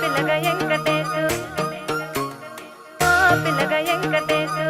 పిల్లగ వెంకటేశు ఓ పిల్లగ వెంకటేశు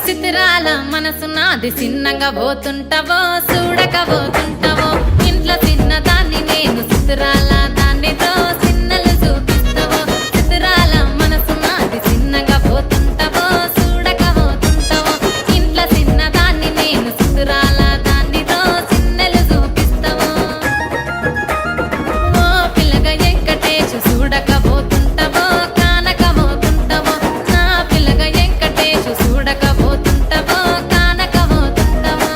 సితిరాల మనసు నాది చిన్నగా పోతుంటావో చూడక పోతుంటావో ఇంట్లో చిన్నదాన్ని నేను సితిరాల దానితో చిన్నలు చూపిస్తావో సితిరాల మనసు నాది చిన్నగా పోతుంటావో చూడక పోతుంటావో ఇంట్లో చిన్నదాన్ని నేను సితిరాల దానితో చిన్నలు చూపిస్తావో ఓ పిల్లగా వెంకటేశు చూడక పోతుంటావో కానక పోతుంటావో నా పిల్లగా వెంకటేశు చూడక పోతుంటావో కానక పోతుంటావో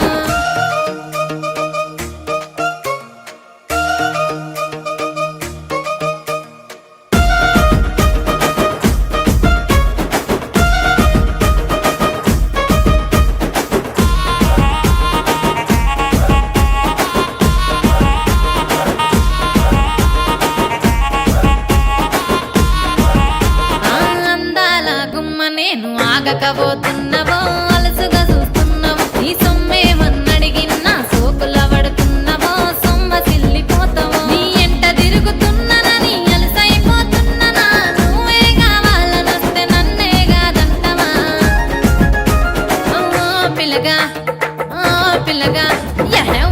అందాల గుమ్మ నేను ఆగకపోతున్నావో అలసుగా చూస్తున్నావో నీ సొమ్మేమన్నడిగినా సోకుల పడుతున్నావో సొమ్మ సిల్లిపోతావో నీ ఎంట తిరుగుతున్నానని అలసైపోతున్నానా నువ్వే కావాలనొస్తే నన్నే కాదంటవా ఓ పిల్లగా ఓ పిల్లగా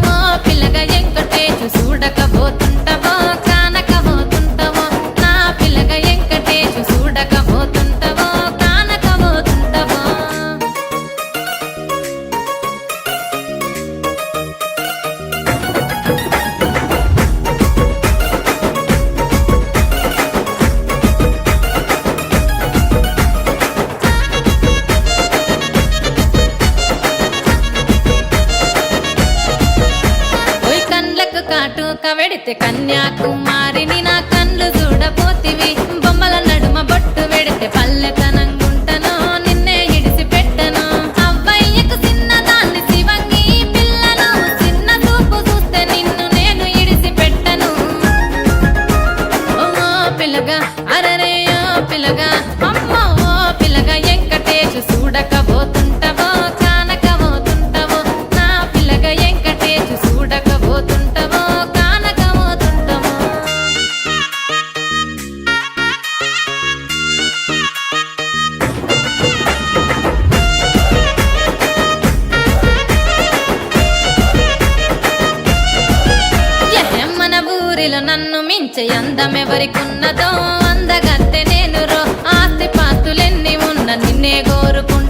ఓ పిల్లగా వెంకటేశు చూడకపోతుంటావో కానకపోతుంటావో నా పిల్లగా వెంకటేశు చూడకపోతుంటావో కానకపోతుంటావో ఓయ్ కండ్లకు కాటుక వెడితే కన్యాకుమారిని నా కండ్లు చూడపోతివి బొమ్మల నడుమ బొట్టు వెడితే పల్లెతనంగుంటను నిన్నే ఇడిసి పెట్టను అవ్వయ్యకు చిన్నదాన్ని శివంగి పిల్లను చిన్న చూపు చూస్తే నిన్ను నేను ఇడిసి పెట్టను ఓ పిల్లగా అరరే ఓ పిల్లగా అమ్మో ఓ పిల్లగా వెంకటేశు చూడకపోతుంటావో కానకపోతుంటావో నా పిల్లగా వెంకటేశు చూడకపోతుంటావో కానకపోతుంటావో మన ఊరిలో నన్ను మించే అందమెవరికున్నదో అందగత్తె నేను రో ఆస్తి పాస్తులెన్ని ఉన్న నిన్నే కోరుకుంటా